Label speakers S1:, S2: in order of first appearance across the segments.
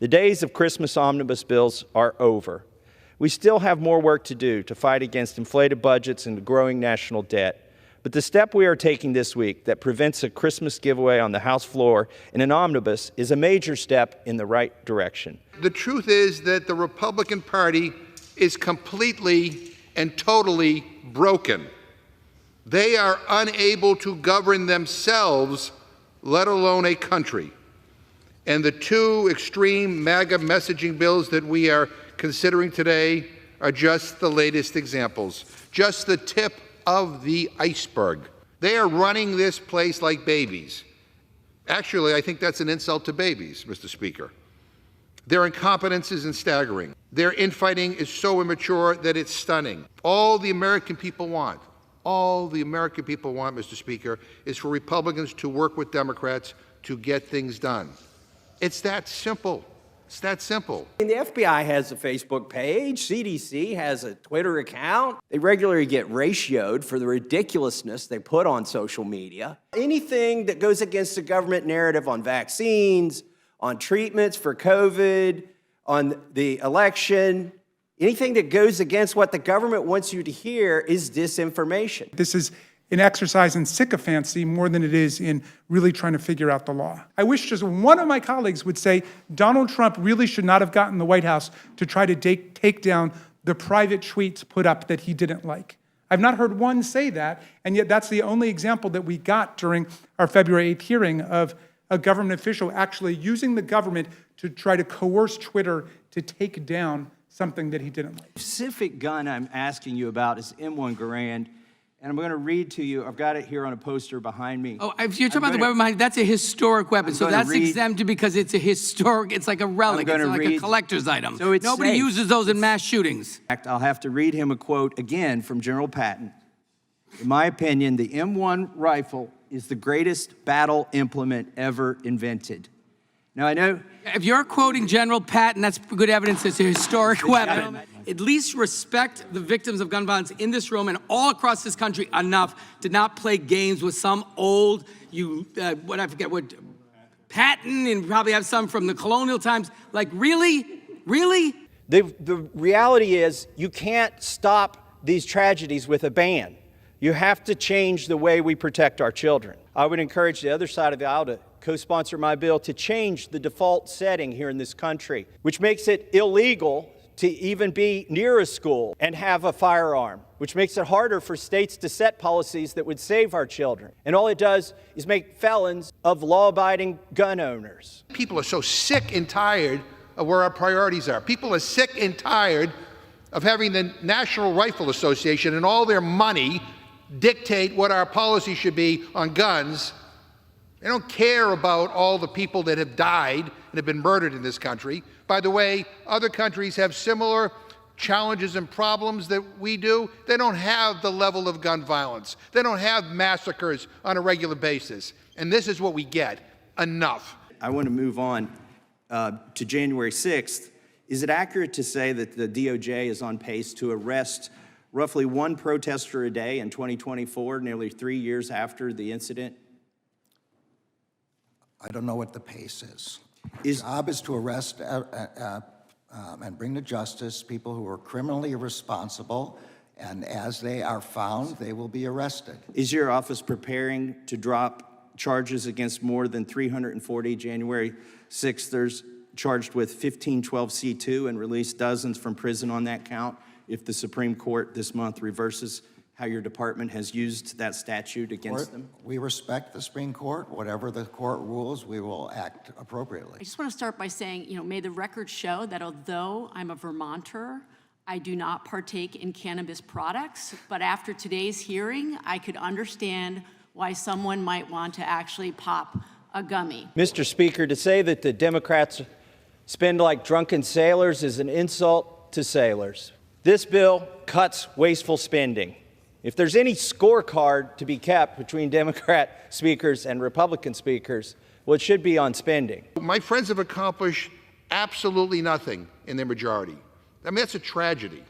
S1: The days of Christmas omnibus bills are over. We still have more work to do to fight against inflated budgets and growing national debt. But the step we are taking this week that prevents a Christmas giveaway on the House floor in an omnibus is a major step in the right direction.
S2: The truth is that the Republican Party is completely and totally broken. They are unable to govern themselves, let alone a country. And the two extreme MAGA messaging bills that we are considering today are just the latest examples, just the tip of the iceberg. They are running this place like babies. Actually, I think that's an insult to babies, Mr. Speaker. Their incompetence is staggering. Their infighting is so immature that it's stunning. All the American people want, Mr. Speaker, is for Republicans to work with Democrats to get things done. It's that simple. It's that simple.
S3: The FBI has a Facebook page. CDC has a Twitter account. They regularly get ratioed for the ridiculousness they put on social media. Anything that goes against the government narrative on vaccines, on treatments for COVID, on the election, anything that goes against what the government wants you to hear is disinformation.
S4: This is an exercise in sycophancy more than it is in really trying to figure out the law. I wish just one of my colleagues would say Donald Trump really should not have gotten the White House to try to take down the private tweets put up that he didn't like. I've not heard one say that, and yet that's the only example that we got during our February 8th hearing of a government official actually using the government to try to coerce Twitter to take down something that he didn't like.
S5: The specific gun I'm asking you about is M1 Garand. And I'm going to read to you, I've got it here on a poster behind me.
S6: Oh, if you're talking about the weapon behind, that's a historic weapon. So that's exempted because it's a historic, it's like a relic, it's like a collector's item.
S5: So it's
S6: Nobody
S5: safe.
S6: uses those in mass shootings.
S5: I'll have to read him a quote again from General Patton. In my opinion, the M1 rifle is the greatest battle implement ever invented. Now I know...
S6: If you're quoting General Patton, that's good evidence it's a historic weapon. At least respect the victims of gun violence in this room and all across this country enough to not play games with some old, Patton, and probably have some from the colonial times. Like, really? Really?
S1: The reality is you can't stop these tragedies with a ban. You have to change the way we protect our children. I would encourage the other side of the aisle to co-sponsor my bill to change the default setting here in this country, which makes it illegal to even be near a school and have a firearm, which makes it harder for states to set policies that would save our children. And all it does is make felons of law-abiding gun owners.
S2: People are so sick and tired of where our priorities are. People are sick and tired of having the National Rifle Association and all their money dictate what our policy should be on guns. They don't care about all the people that have died and have been murdered in this country. By the way, other countries have similar challenges and problems that we do. They don't have the level of gun violence. They don't have massacres on a regular basis. And this is what we get. Enough.
S5: I want to move on to January 6th. Is it accurate to say that the DOJ is on pace to arrest roughly one protester a day in 2024, nearly 3 years after the incident?
S7: I don't know what the pace is. The job is to arrest and bring to justice people who are criminally responsible, and as they are found, they will be arrested.
S5: Is your office preparing to drop charges against more than 340 January 6thers charged with 1512C2 and release dozens from prison on that count if the Supreme Court this month reverses how your department has used that statute against them?
S7: We respect the Supreme Court. Whatever the court rules, we will act appropriately.
S8: I just want to start by saying, may the record show that although I'm a Vermonter, I do not partake in cannabis products, but after today's hearing, I could understand why someone might want to actually pop a gummy.
S1: Mr. Speaker, to say that the Democrats spend like drunken sailors is an insult to sailors. This bill cuts wasteful spending. If there's any scorecard to be kept between Democrat speakers and Republican speakers, well, it should be on spending.
S2: My friends have accomplished absolutely nothing in their majority. I mean, that's a tragedy.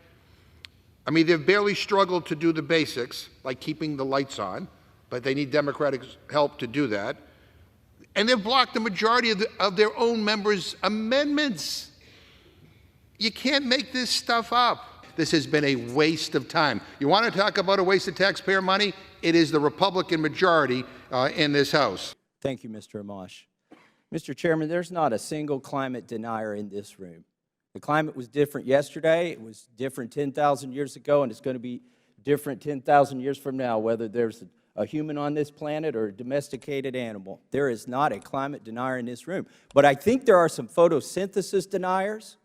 S2: I mean, they've barely struggled to do the basics, like keeping the lights on, but they need Democratic help to do that. And they've blocked the majority of their own members' amendments. You can't make this stuff up. This has been a waste of time. You want to talk about a waste of taxpayer money? It is the Republican majority in this House.
S1: Thank you, Mr. Amash. Mr. Chairman, there's not a single climate denier in this room. The climate was different yesterday, it was different 10,000 years ago, and it's going to be different 10,000 years from now, whether there's a human on this planet or a domesticated animal. There is not a climate denier in this room. But I think there are some photosynthesis deniers.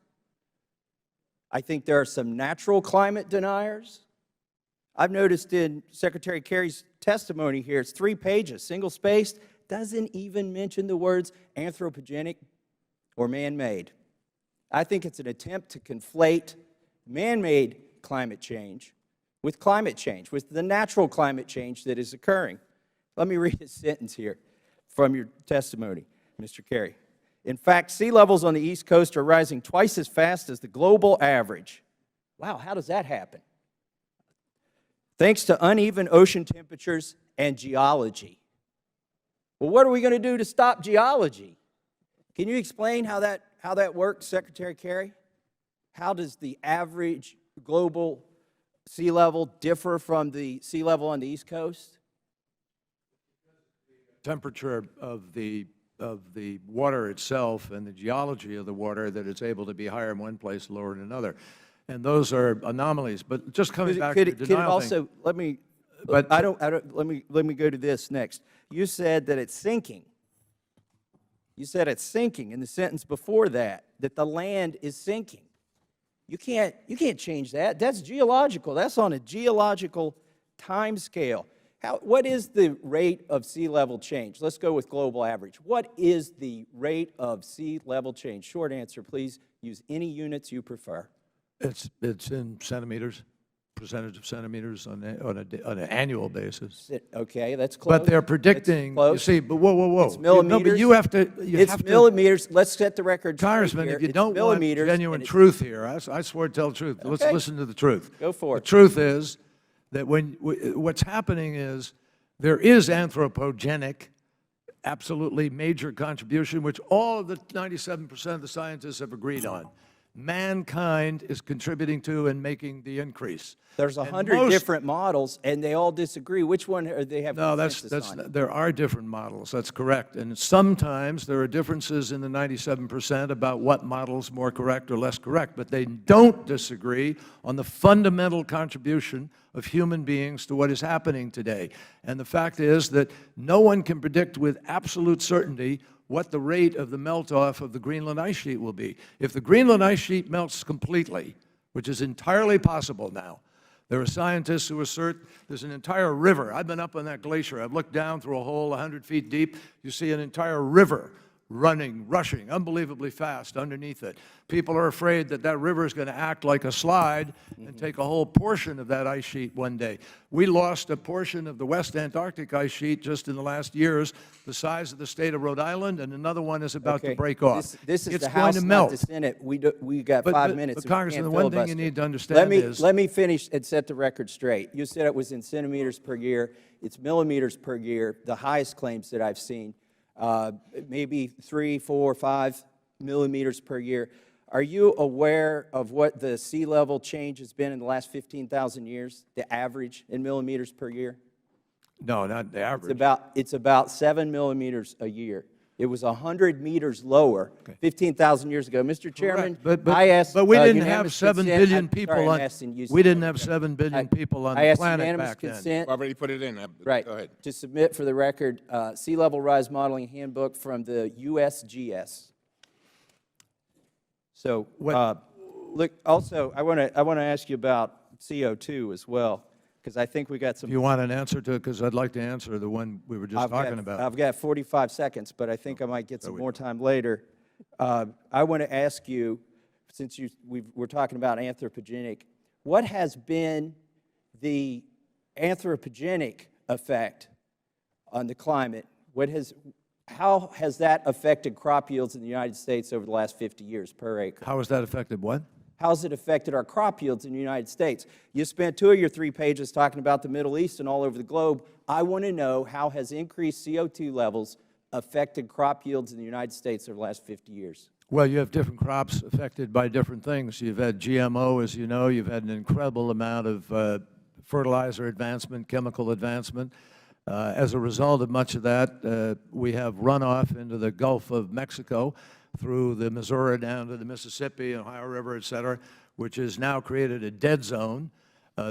S1: I think there are some natural climate deniers. I've noticed in Secretary Kerry's testimony here, it's 3 pages, single-spaced, doesn't even mention the words anthropogenic or man-made. I think it's an attempt to conflate man-made climate change with the natural climate change that is occurring. Let me read a sentence here from your testimony, Mr. Kerry. In fact, sea levels on the East Coast are rising twice as fast as the global average. Wow, how does that happen? Thanks to uneven ocean temperatures and geology. Well, what are we going to do to stop geology? Can you explain how that works, Secretary Kerry? How does the average global sea level differ from the sea level on the East Coast?
S9: Temperature of the water itself and the geology of the water, that it's able to be higher in one place, lower in another. And those are anomalies. But just coming back to the denial thing.
S1: Let me go to this next. You said that it's sinking. You said it's sinking in the sentence before that the land is sinking. You can't change that. That's geological. That's on a geological time scale. What is the rate of sea level change? Let's go with global average. What is the rate of sea level change? Short answer, please. Use any units you prefer.
S9: It's in centimeters, percentage of centimeters on an annual basis.
S1: Okay, that's close.
S9: But they're predicting, you see, but whoa.
S1: It's millimeters.
S9: No, but you have to.
S1: It's millimeters. Let's set the record straight
S9: Congressman,
S1: here.
S9: if you
S1: It's
S9: don't want
S1: millimeters,
S9: genuine truth here, I swear to tell the truth.
S1: Okay.
S9: Let's listen to the truth.
S1: Go for it.
S9: The truth is that what's happening is there is anthropogenic, absolutely major contribution, which all of the 97% of the scientists have agreed on. Mankind is contributing to and making the increase.
S1: There's 100 different models, and they all disagree. Which one are they have consensus on?
S9: There are different models. That's correct. And sometimes there are differences in the 97% about what model's more correct or less correct, but they don't disagree on the fundamental contribution of human beings to what is happening today. And the fact is that no one can predict with absolute certainty what the rate of the melt-off of the Greenland ice sheet will be. If the Greenland ice sheet melts completely, which is entirely possible now, there are scientists who assert there's an entire river. I've been up on that glacier. I've looked down through a hole 100 feet deep. You see an entire river rushing unbelievably fast underneath it. People are afraid that that river is going to act like a slide and take a whole portion of that ice sheet one day. We lost a portion of the West Antarctic ice sheet just in the last years, the size of the state of Rhode Island, and another one is about to break off.
S1: This is
S9: it's
S1: the
S9: going
S1: House,
S9: to melt.
S1: not the Senate. We got 5 minutes.
S9: But Congressman, the one thing you need to understand is...
S1: Let me finish and set the record straight. You said it was in centimeters per year. It's millimeters per year, the highest claims that I've seen. Maybe 3, 4, 5 millimeters per year. Are you aware of what the sea level change has been in the last 15,000 years, the average in millimeters per year?
S9: No, not the average.
S1: It's about 7 millimeters a year. It was 100 meters lower 15,000 years ago. Mr. Chairman, I asked
S9: but we didn't have
S1: unanimous
S9: 7
S1: consent.
S9: billion people
S1: Sorry,
S9: on.
S1: I'm asking you.
S9: We didn't have 7 billion people on the planet back then.
S1: Consent.
S2: Already put it in.
S1: Right.
S2: Go ahead.
S1: To submit for the record, sea level rise modeling handbook from the USGS. So, look. Also, I want to ask you about CO2 as well, because I think we got some.
S9: You want an answer to it? Because I'd like to answer the one we were just talking about.
S1: I've got 45 seconds, but I think I might get some more time later. I want to ask you, since we're talking about anthropogenic, what has been the anthropogenic effect on the climate? How has that affected crop yields in the United States over the last 50 years per acre?
S9: How has that affected what?
S1: How has it affected our crop yields in the United States? You spent 2 of your 3 pages talking about the Middle East and all over the globe. I want to know how has increased CO2 levels affected crop yields in the United States over the last 50 years?
S9: Well, you have different crops affected by different things. You've had GMO, as you know. You've had an incredible amount of fertilizer advancement, chemical advancement. As a result of much of that, we have runoff into the Gulf of Mexico through the Missouri down to the Mississippi, Ohio River, et cetera, which has now created a dead zone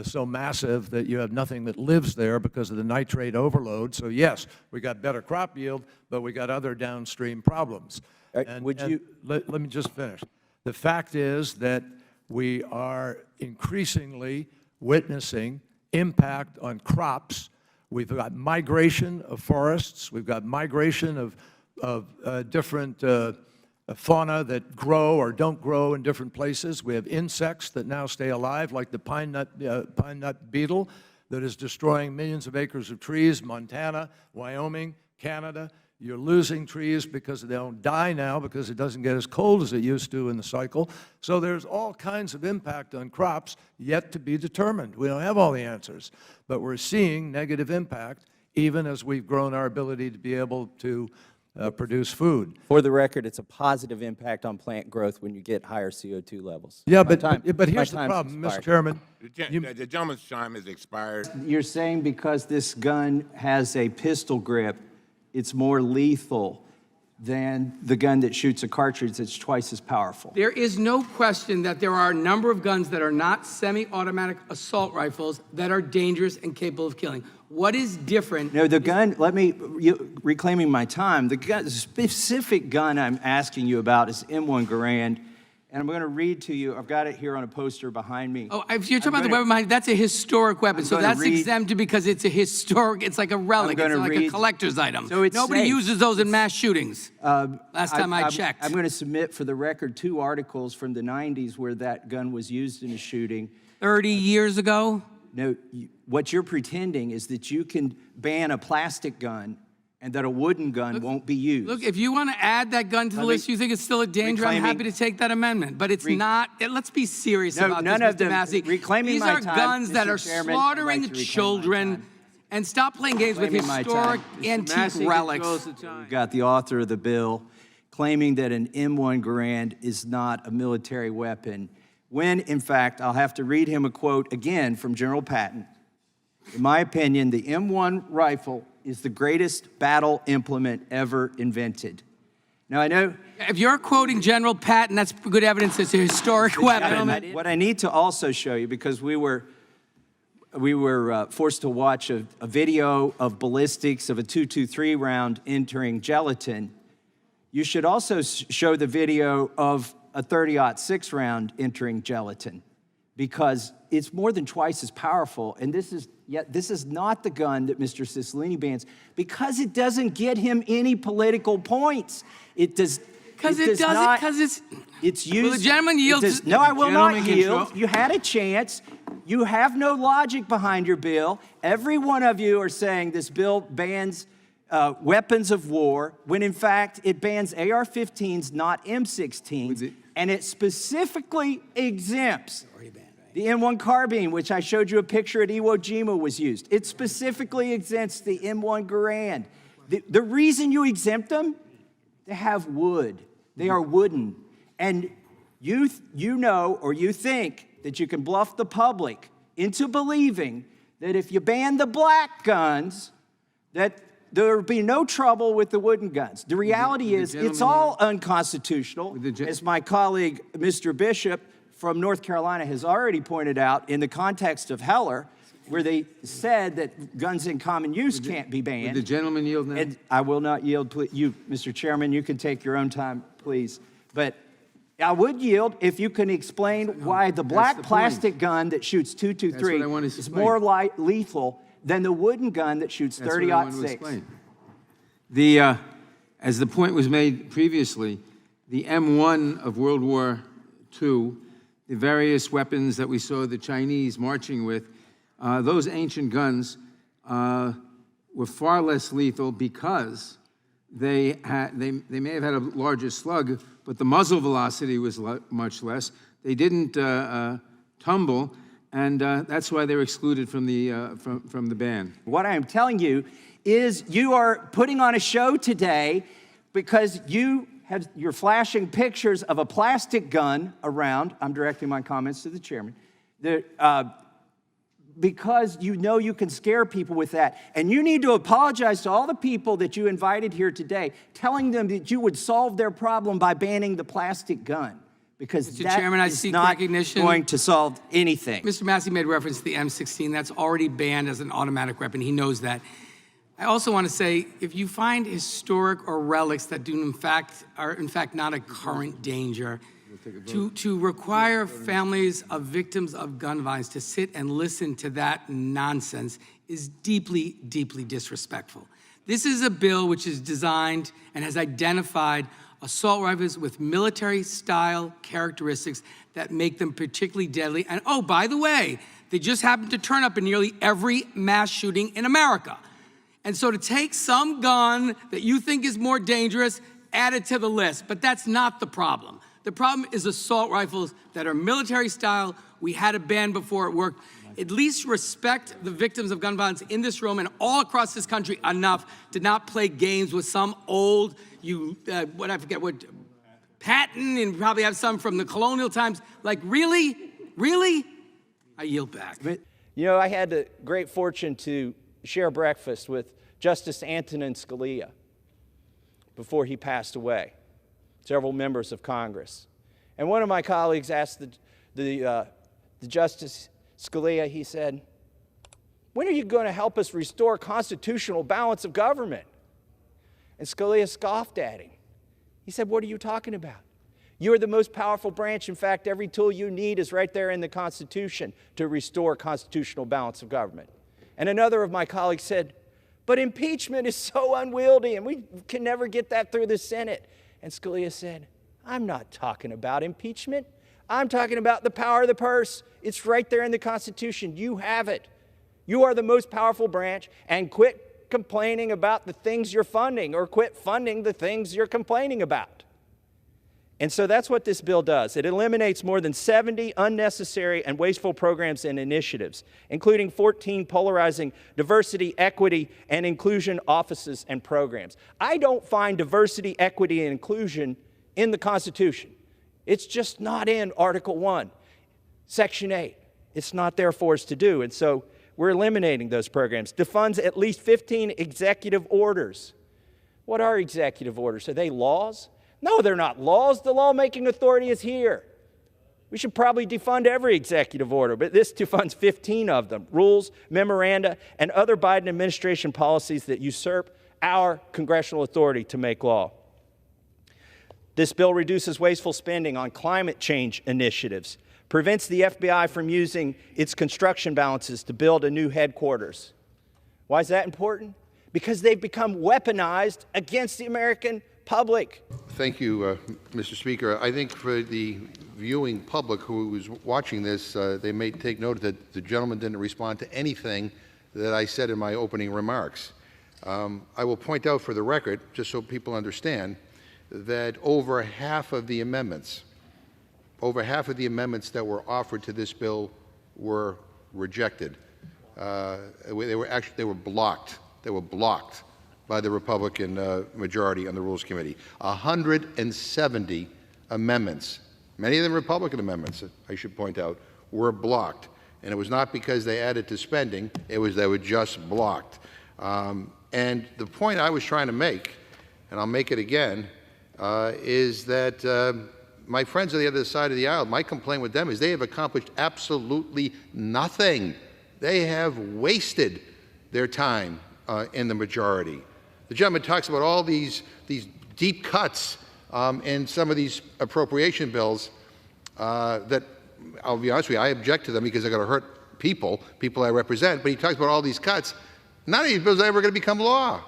S9: so massive that you have nothing that lives there because of the nitrate overload. So yes, we got better crop yield, but we got other downstream problems. Let me just finish. The fact is that we are increasingly witnessing impact on crops. We've got migration of forests. We've got migration of different fauna that grow or don't grow in different places. We have insects that now stay alive, like the pine nut beetle that is destroying millions of acres of trees, Montana, Wyoming, Canada. You're losing trees because they don't die now because it doesn't get as cold as it used to in the cycle. So there's all kinds of impact on crops yet to be determined. We don't have all the answers, but we're seeing negative impact even as we've grown our ability to be able to produce food.
S1: For the record, it's a positive impact on plant growth when you get higher CO2 levels.
S9: Yeah, but here's the problem, Mr. Chairman.
S10: The gentleman's time has expired.
S1: You're saying because this gun has a pistol grip, it's more lethal than the gun that shoots a cartridge that's twice as powerful.
S6: There is no question that there are a number of guns that are not semi-automatic assault rifles that are dangerous and capable of killing. What is different?
S1: No, the gun, reclaiming my time, the specific gun I'm asking you about is M1 Garand. And I'm going to read to you, I've got it here on a poster behind me.
S6: Oh, if you're talking about the weapon behind, that's a historic weapon. So that's exempted because it's a historic, it's like a relic, it's like a collector's item.
S1: So
S6: nobody uses those in mass shootings, last time I checked.
S1: I'm going to submit for the record 2 articles from the 90s where that gun was used in a shooting.
S6: 30 years ago?
S1: No, what you're pretending is that you can ban a plastic gun and that a wooden gun won't be used.
S6: Look, if you want to add that gun to the list, you think it's still a danger, I'm happy to take that amendment. But it's not, let's be serious about this, Mr. Massey.
S1: Reclaiming my time,
S6: these are guns that are slaughtering children, and stop playing games with historic antique relics.
S1: We've got the author of the bill claiming that an M1 Garand is not a military weapon, when, in fact, I'll have to read him a quote again from General Patton. In my opinion, the M1 rifle is the greatest battle implement ever invented. Now, I know...
S6: If you're quoting General Patton, that's good evidence it's a historic weapon.
S1: What I need to also show you, because we were forced to watch a video of ballistics of a .223 round entering gelatin, you should also show the video of a .30-06 round entering gelatin, because it's more than twice as powerful, and this is not the gun that Mr. Cicilline bans, because it doesn't get him any political points. It does.
S6: Because it doesn't. Because
S1: it's used.
S6: Will the gentleman yield?
S1: No, I will not yield. You had a chance. You have no logic behind your bill. Every one of you are saying this bill bans weapons of war, when in fact it bans AR-15s, not M16s, and it specifically exempts the M1 carbine, which I showed you a picture at Iwo Jima was used. It specifically exempts the M1 Garand. The reason you exempt them, they have wood. They are wooden. And you know, or you think that you can bluff the public into believing that if you ban the black guns, that there will be no trouble with the wooden guns. The reality is it's all unconstitutional, as my colleague, Mr. Bishop, from North Carolina has already pointed out in the context of Heller, where they said that guns in common use can't be banned.
S11: Would the gentleman yield now?
S1: And I will not yield. You, Mr. Chairman, you can take your own time, please. But I would yield if you can explain why the black plastic gun that shoots .223 is more lethal than the wooden gun that shoots .30-06.
S11: As the point was made previously, the M1 of World War II, the various weapons that we saw the Chinese marching with, those ancient guns were far less lethal because they may have had a larger slug, but the muzzle velocity was much less. They didn't tumble, and that's why they were excluded from the ban.
S1: What I am telling you
S3: is you are putting on a show today because you're flashing pictures of a plastic gun around. I'm directing my comments to the chairman. Because you know you can scare people with that. And you need to apologize to all the people that you invited here today, telling them that you would solve their problem by banning the plastic gun. Because
S6: Mr.
S3: that
S6: Chairman, I
S3: is
S6: seek
S3: not
S6: recognition.
S3: going to solve anything.
S6: Mr. Massie made reference to the M16. That's already banned as an automatic weapon. He knows that. I also want to say, if you find historic or relics that are in fact not a current danger, to require families of victims of gun violence to sit and listen to that nonsense is deeply, deeply disrespectful. This is a bill which is designed and has identified assault rifles with military-style characteristics that make them particularly deadly. And oh, by the way, they just happen to turn up in nearly every mass shooting in America. And so to take some gun that you think is more dangerous, add it to the list. But that's not the problem. The problem is assault rifles that are military-style. We had a ban before it worked. At least respect the victims of gun violence in this room and all across this country enough to not play games with some old, Patton, and probably have some from the colonial times. Like, really? Really? I yield back.
S1: You know, I had the great fortune to share breakfast with Justice Antonin Scalia before he passed away, several members of Congress. And one of my colleagues asked the Justice Scalia, he said, when are you going to help us restore constitutional balance of government? And Scalia scoffed at him. He said, what are you talking about? You are the most powerful branch. In fact, every tool you need is right there in the Constitution to restore constitutional balance of government. And another of my colleagues said, but impeachment is so unwieldy and we can never get that through the Senate. And Scalia said, I'm not talking about impeachment. I'm talking about the power of the purse. It's right there in the Constitution. You have it. You are the most powerful branch, and quit complaining about the things you're funding, or quit funding the things you're complaining about. And so that's what this bill does. It eliminates more than 70 unnecessary and wasteful programs and initiatives, including 14 polarizing diversity, equity, and inclusion offices and programs. I don't find diversity, equity, and inclusion in the Constitution. It's just not in Article 1, Section 8. It's not there for us to do. And so we're eliminating those programs. Defunds at least 15 executive orders. What are executive orders? Are they laws? No, they're not laws. The lawmaking authority is here. We should probably defund every executive order, but this defunds 15 of them. Rules, memoranda, and other Biden administration policies that usurp our congressional authority to make law. This bill reduces wasteful spending on climate change initiatives, prevents the FBI from using its construction balances to build a new headquarters. Why is that important? Because they've become weaponized against the American public.
S2: Thank you, Mr. Speaker. I think for the viewing public who is watching this, they may take note that the gentleman didn't respond to anything that I said in my opening remarks. I will point out for the record, just so people understand, that over half of the amendments that were offered to this bill were rejected. They were blocked. They were blocked by the Republican majority on the Rules Committee. 170 amendments, many of them Republican amendments, I should point out, were blocked. And it was not because they added to spending, it was they were just blocked. And the point I was trying to make, and I'll make it again, is that my friends on the other side of the aisle, my complaint with them is they have accomplished absolutely nothing. They have wasted their time in the majority. The gentleman talks about all these deep cuts in some of these appropriation bills that, I'll be honest with you, I object to them because they're going to hurt people I represent, but he talks about all these cuts. None of these bills are ever going to become law.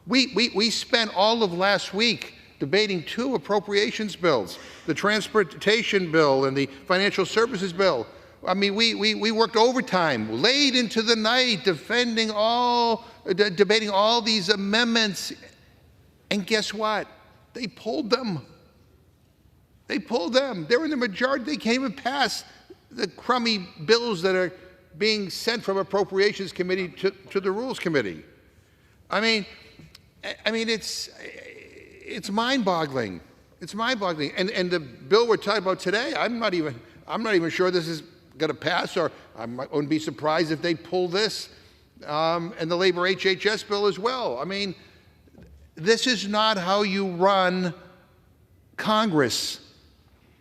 S2: We spent all of last week debating 2 appropriations bills, the transportation bill and the financial services bill. I mean, we worked overtime, late into the night, debating all these amendments. And guess what? They pulled them. They pulled them. They're in the majority. They can't even pass the crummy bills that are being sent from Appropriations Committee to the Rules Committee. I mean, it's mind-boggling. It's mind-boggling. And the bill we're talking about today, I'm not even sure this is going to pass, or I wouldn't be surprised if they pull this and the labor HHS bill as well. I mean, this is not how you run Congress.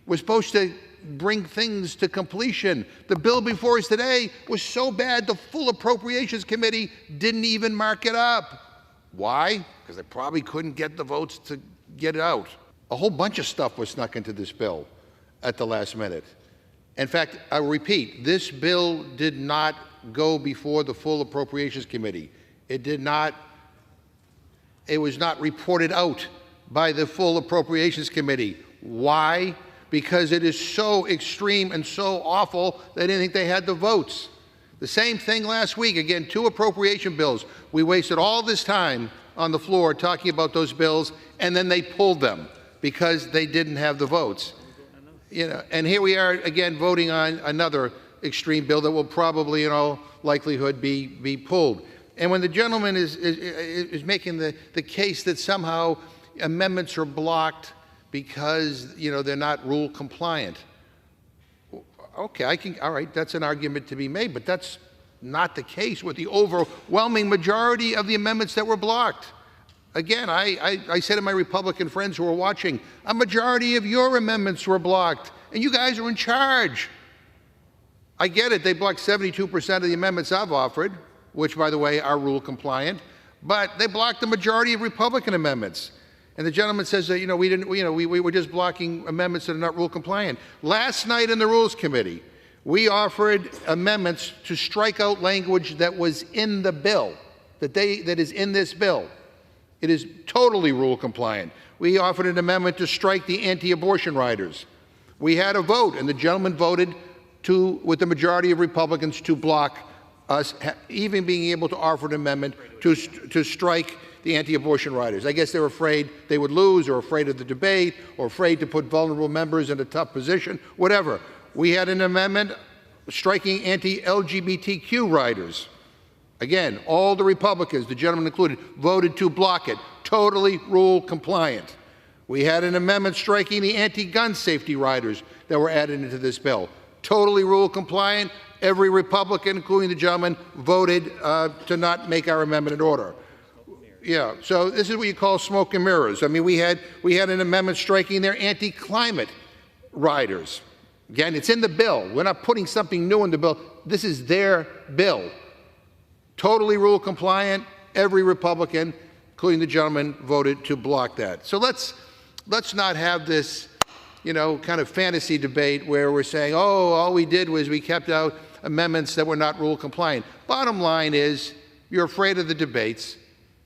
S2: We're supposed to bring things to completion. The bill before us today was so bad the full Appropriations Committee didn't even mark it up. Why? Because they probably couldn't get the votes to get it out. A whole bunch of stuff was snuck into this bill at the last minute. In fact, I repeat, this bill did not go before the full Appropriations Committee. It was not reported out by the full Appropriations Committee. Why? Because it is so extreme and so awful they didn't think they had the votes. The same thing last week. Again, 2 appropriation bills. We wasted all this time on the floor talking about those bills, and then they pulled them because they didn't have the votes. You know, and here we are again voting on another extreme bill that will probably, in all likelihood, be pulled. And when the gentleman is making the case that somehow amendments are blocked because, you know, they're not rule compliant, okay, all right, that's an argument to be made, but that's not the case with the overwhelming majority of the amendments that were blocked. Again, I say to my Republican friends who are watching, a majority of your amendments were blocked, and you guys are in charge. I get it, they blocked 72% of the amendments I've offered, which, by the way, are rule compliant, but they blocked the majority of Republican amendments. And the gentleman says that, you know, we were just blocking amendments that are not rule compliant. Last night in the Rules Committee, we offered amendments to strike out language that was in the bill, that is in this bill. It is totally rule compliant. We offered an amendment to strike the anti-abortion riders. We had a vote, and the gentleman voted with the majority of Republicans to block us even being able to offer an amendment to strike the anti-abortion riders. I guess they were afraid they would lose, or afraid of the debate, or afraid to put vulnerable members in a tough position, whatever. We had an amendment striking anti-LGBTQ riders. Again, all the Republicans, the gentleman included, voted to block it. Totally rule compliant. We had an amendment striking the anti-gun safety riders that were added into this bill. Totally rule compliant. Every Republican, including the gentleman, voted to not make our amendment in order. Yeah, so this is what you call smoke and mirrors. I mean, we had an amendment striking their anti-climate riders. Again, it's in the bill. We're not putting something new in the bill. This is their bill. Totally rule compliant. Every Republican, including the gentleman, voted to block that. So let's not have this, you know, kind of fantasy debate where we're saying, oh, all we did was we kept out amendments that were not rule compliant. Bottom line is, you're afraid of the debates.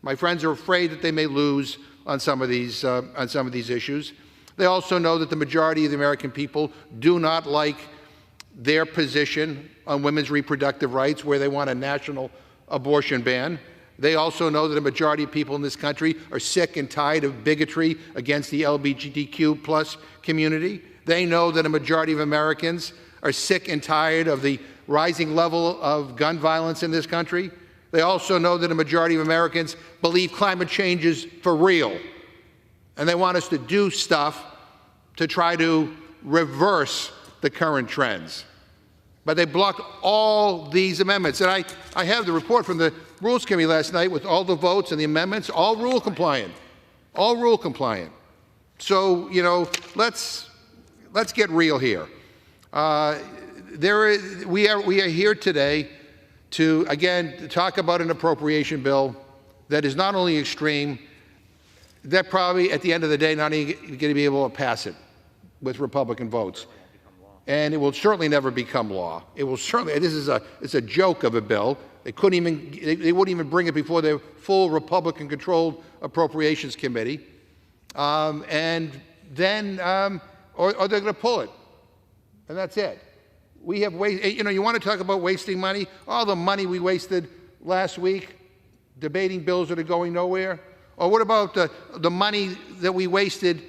S2: My friends are afraid that they may lose on some of these issues. They also know that the majority of the American people do not like their position on women's reproductive rights, where they want a national abortion ban. They also know that a majority of people in this country are sick and tired of bigotry against the LGBTQ plus community. They know that a majority of Americans are sick and tired of the rising level of gun violence in this country. They also know that a majority of Americans believe climate change is for real, and they want us to do stuff to try to reverse the current trends. But they blocked all these amendments. And I have the report from the Rules Committee last night with all the votes and the amendments, all rule compliant. All rule compliant. So, you know, let's get real here. We are here today to, again, talk about an appropriation bill that is not only extreme, that probably at the end of the day not even going to be able to pass it with Republican votes. And it will certainly never become law. It will certainly, it's a joke of a bill. They wouldn't even bring it before the full Republican-controlled Appropriations Committee. And then, or they're going to pull it. And that's it. We have you know, you want to talk about wasting money? All the money we wasted last week debating bills that are going nowhere. Or what about the money that we wasted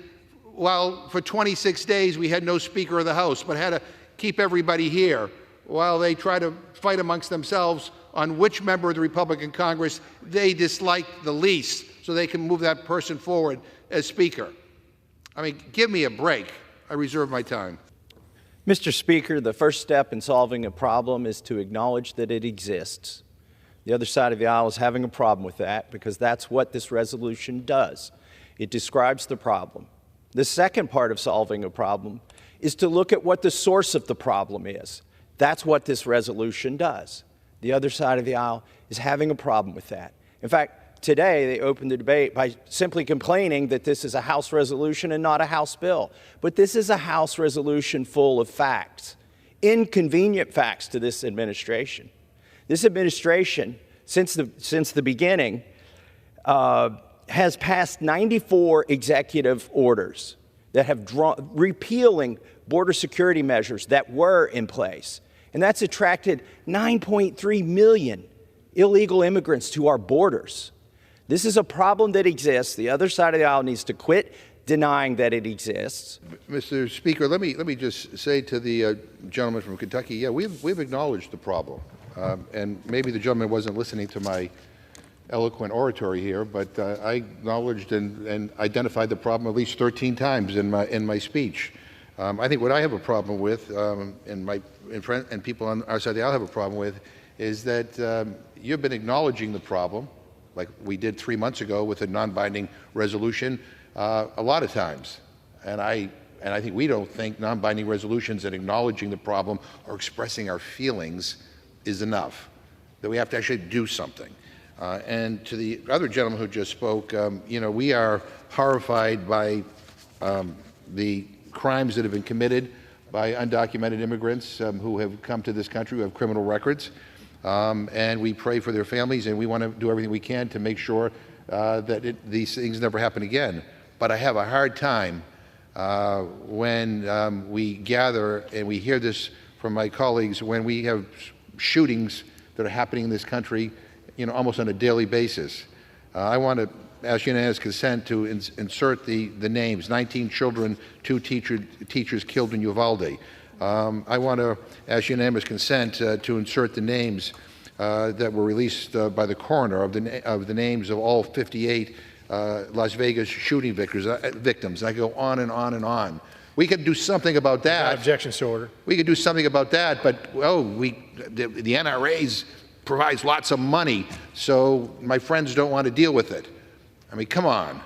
S2: while for 26 days we had no Speaker of the House, but had to keep everybody here while they try to fight amongst themselves on which member of the Republican Congress they dislike the least so they can move that person forward as Speaker. I mean, give me a break. I reserve my time.
S1: Mr. Speaker, the first step in solving a problem is to acknowledge that it exists. The other side of the aisle is having a problem with that because that's what this resolution does. It describes the problem. The second part of solving a problem is to look at what the source of the problem is. That's what this resolution does. The other side of the aisle is having a problem with that. In fact, today they opened the debate by simply complaining that this is a House resolution and not a House bill. But this is a House resolution full of facts, inconvenient facts to this administration. This administration, since the beginning, has passed 94 executive orders that have repealing border security measures that were in place. And that's attracted 9.3 million illegal immigrants to our borders. This is a problem that exists. The other side of the aisle needs to quit denying that it exists.
S2: Mr. Speaker, let me just say to the gentleman from Kentucky, yeah, we've acknowledged the problem. And maybe the gentleman wasn't listening to my eloquent oratory here, but I acknowledged and identified the problem at least 13 times in my speech. I think what I have a problem with, and people on our side of the aisle have a problem with, is that you've been acknowledging the problem, like we did 3 months ago with a non-binding resolution, a lot of times. And I think we don't think non-binding resolutions and acknowledging the problem or expressing our feelings is enough, that we have to actually do something. And to the other gentleman who just spoke, you know, we are horrified by the crimes that have been committed by undocumented immigrants who have come to this country, who have criminal records. And we pray for their families, and we want to do everything we can to make sure that these things never happen again. But I have a hard time when we gather and we hear this from my colleagues, when we have shootings that are happening in this country, you know, almost on a daily basis. I want to ask unanimous consent to insert the names: 19 children, 2 teachers killed in Uvalde. I want to ask unanimous consent to insert the names that were released by the coroner of the names of all 58 Las Vegas shooting victims. I go on and on and on. We could do something about that.
S12: Objections to order.
S2: We could do something about that, but the NRA provides lots of money, so my friends don't want to deal with it. I mean, come on.